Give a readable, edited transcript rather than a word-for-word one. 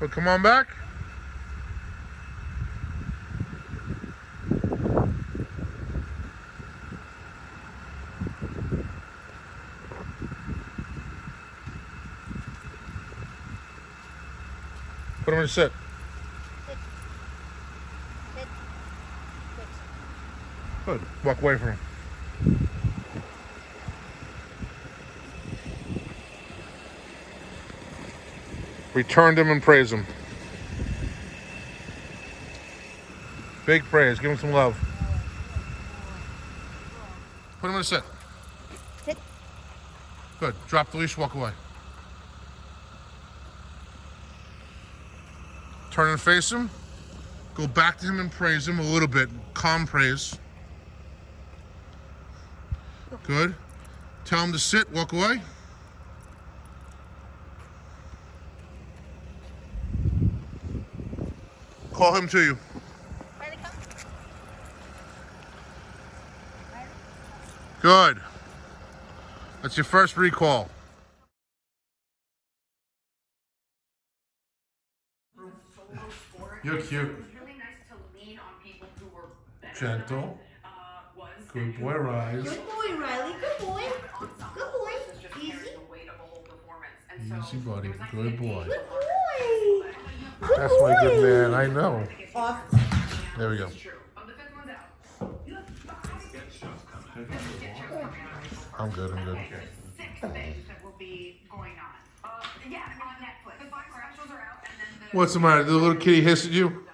Well, come on back. Put him in sit. Sit. Sit. Good. Walk away from him. Return him and praise him. Big praise. Give him some love. Put him in a sit. Sit. Good. Drop the leash. Walk away. Turn and face him. Go back to him and praise him a little bit. Calm praise. Good. Tell him to sit. Walk away. Call him to you. Riley, come. Riley. Good. That's your first recall. You're cute. It was really nice to lean on people who were better Gentle. Good boy, Rise. Good boy, Riley. Good boy. Good boy. Easy. Easy, buddy. Good boy. Good boy. Good That's boy. my good man. I know. Off. There we go. I'm good. I'm good. What's the matter? Did the little kitty hiss at you?